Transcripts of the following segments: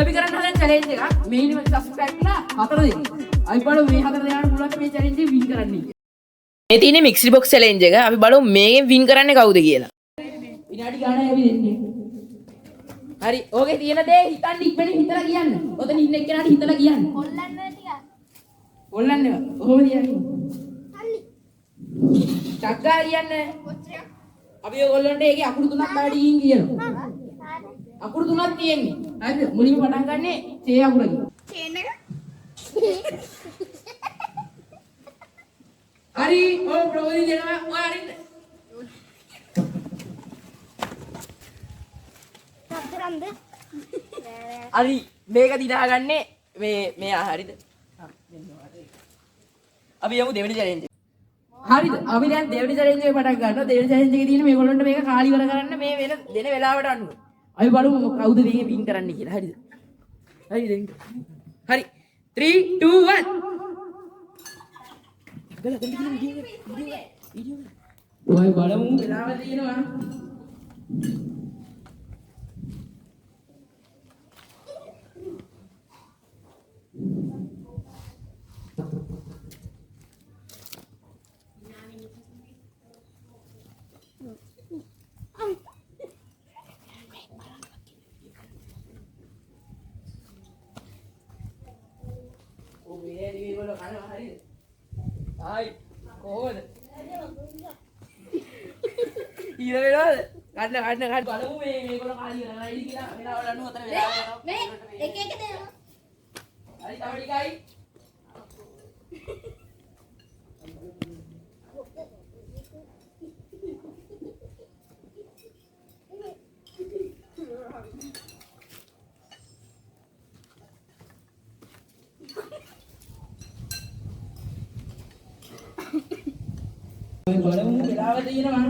අපි කරන්න හදන challenge එක minimum subscribe ලා 4 දෙනෙක්. අපි බලමු මේ 4 දෙනාට පුළුවන් මේ challenge එක win කරන්න කියලා. මේ තියෙන්නේ mixed box challenge එක. අපි බලමු මේකෙන් win කරන්නේ කවුද කියලා. විනාඩි ගානක් අපි දෙන්නේ. හරි. ඕකේ තියෙන දේ හිතන්න ඉක්මනින් හිතලා කියන්න. ඔතන ඉන්න එක්කෙනාට හිතලා කියන්න. හොල්ලන්න ටික. හොල්ලන්නේ. කොහොමද කියන්නේ? හරි. චක්කා කියන්නේ. කොච්චර? අපි ඔයගොල්ලන්ට ඒකේ අකුරු තුනක් බාඩියින් කියනවා. අකුරු තුනක් තියෙන්නේ. හරිද? මුලින්ම පටන් ගන්නෙ C අකුරකින්. චේන් එක. හරි. ඔය ප්‍රවෘත්ති දෙනවා. ඔය හරිද? හතරන්ද? හරි. මේක දිනාගන්නේ මෙයා හරිද? අපි යමු දෙවෙනි challenge එක. හරිද? අපි දැන් දෙවෙනි challenge එක පටන් ගන්නවා. දෙවෙනි challenge එකේ තියෙන මේගොල්ලන්ට මේක කාලි ඉවර කරන්න මේ වෙන දෙන වෙලාවට අනුව. අපි බලමු කවුද මේකේ වින් කරන්නේ කියලා. හරිද? හරිද? හරි. 3 2 1. ගල ගන්න කියන වීඩියෝ එක. ඔය බලමු වෙලාව තියෙනවා. Hai, කොහොමද? ඊර වෙනවද? ගන්න. බලමු මේගොල්ලෝ කාලි කරලා ඉදි කියලා වෙලාවල අනුව අතර වෙලාව යනවා. මේ එක එක දෙනවා. හරි තව ටිකයි. බලමු වෙලාව තියෙනවා.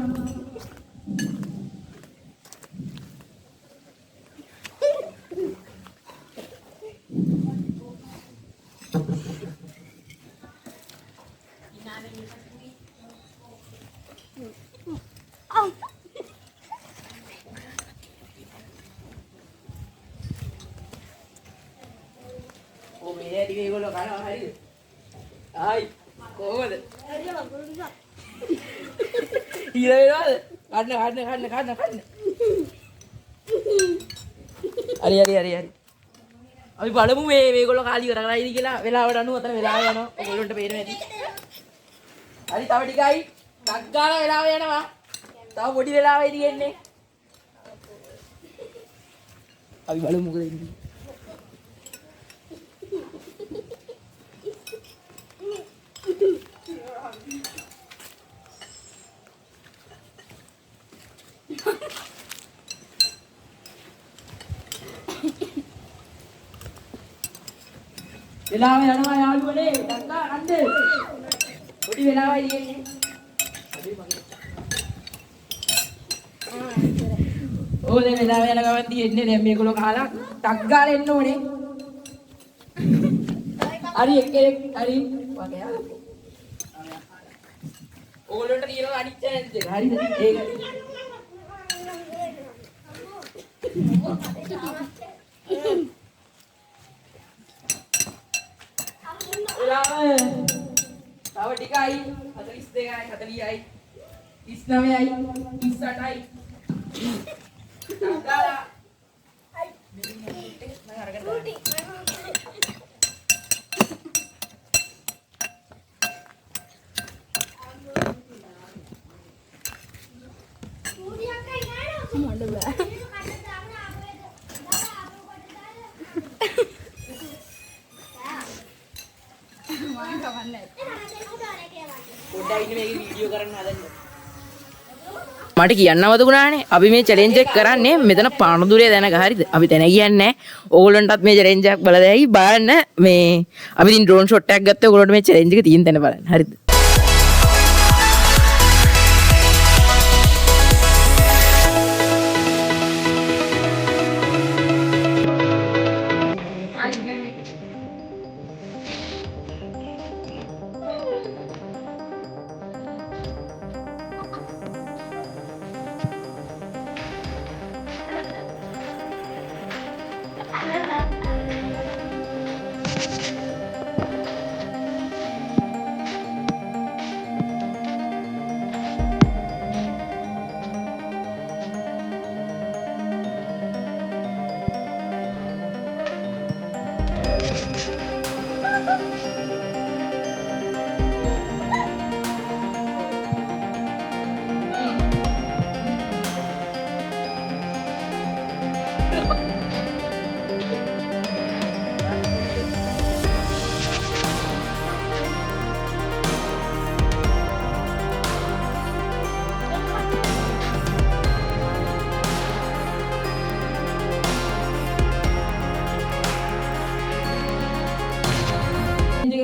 ඔව් මේ ටික ඒගොල්ලෝ කනවා හරිද? ආයි කොහොමද? ඊර වෙනවද? ගන්න. හරි. අපි බලමු මේගොල්ලෝ කාලි කරලායිද කියලා වෙලාවට අනුව අතන වෙලාව යනවා. ඔයගොල්ලන්ට පේනවා ඇති. හරි තව ටිකයි. ටක් ගාලා වෙලාව යනවා. තව පොඩි වෙලාවයි තියෙන්නේ. අපි බලමු මොකද වෙන්නේ. වෙලාව යනවා යාළුවනේ ටක්කා කන්න. පොඩි වෙලාවයි තියෙන්නේ. ඕනේ වෙලාව යන ගමන් තියෙන්නේ දැන් මේගොල්ලෝ කාලා ටක් ගාලා එන්න ඕනේ. හරි එක්කෙනෙක් හරි වගේ ආ. ඕගොල්ලන්ට තියෙනවා අනිත් challenge එක. හරිද? ඒක. තව ටිකයි 42යි 40යි 39යි 38යි දාලා මට කියන්නවද ගුණානේ අපි මේ චැලෙන්ජ් එක කරන්නේ මෙතන පානදුරේ දැනග හරිද අපි දැන කියන්නේ ඕගොල්ලන්ටත් මේ චැලෙන්ජ් එකක් බලලා දැයි බලන්න මේ අපි ඉතින් ඩ්‍රෝන් ෂොට් එකක් ගත්තා ඕගොල්ලන්ට මේ චැලෙන්ජ් එක තියෙන තැන බලන්න හරිද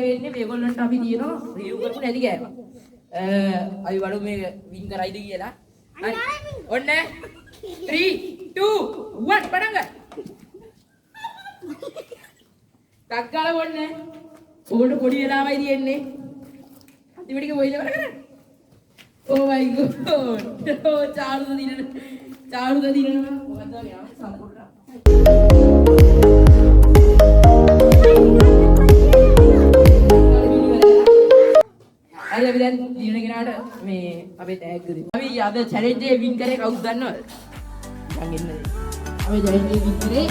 වෙන්නේ මේගොල්ලන්ට අපි දිනනවා රිවිව් කරපු නැති ගෑම. අපි බලමු මේ වින් කරයිද කියලා. හරි. ඔන්න 3 2 1 පටන් ගන්න. ටක්ගාලා ඔන්න. ඕකට පොඩි වෙලාවයි තියෙන්නේ. අන්තිමට කොයිද වර කරන්නේ? Oh my god. චාරුද දිනන. මොකද්ද මේ සම්පූර්ණ. අද අපි දැන් දිනන කෙනාට මේ අපේ ටැග් දෙමු. අපි අද චැලෙන්ජ් එකේ වින් කරේ කවුද දන්නවද? මං ඉන්නේ. අපි චැලෙන්ජ් එකේ වින් කරේ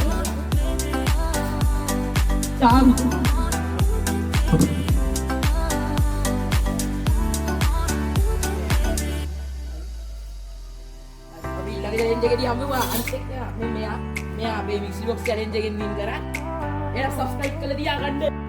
තාම. අපි ඊළඟ චැලෙන්ජ් එකේදී හම්බුවා අනිත් එක මෙයා අපේ මික්සි බොක්ස් චැලෙන්ජ් එකෙන් වින් කරා. එහෙනම් සබ්ස්ක්‍රයිබ් කරලා තියාගන්න.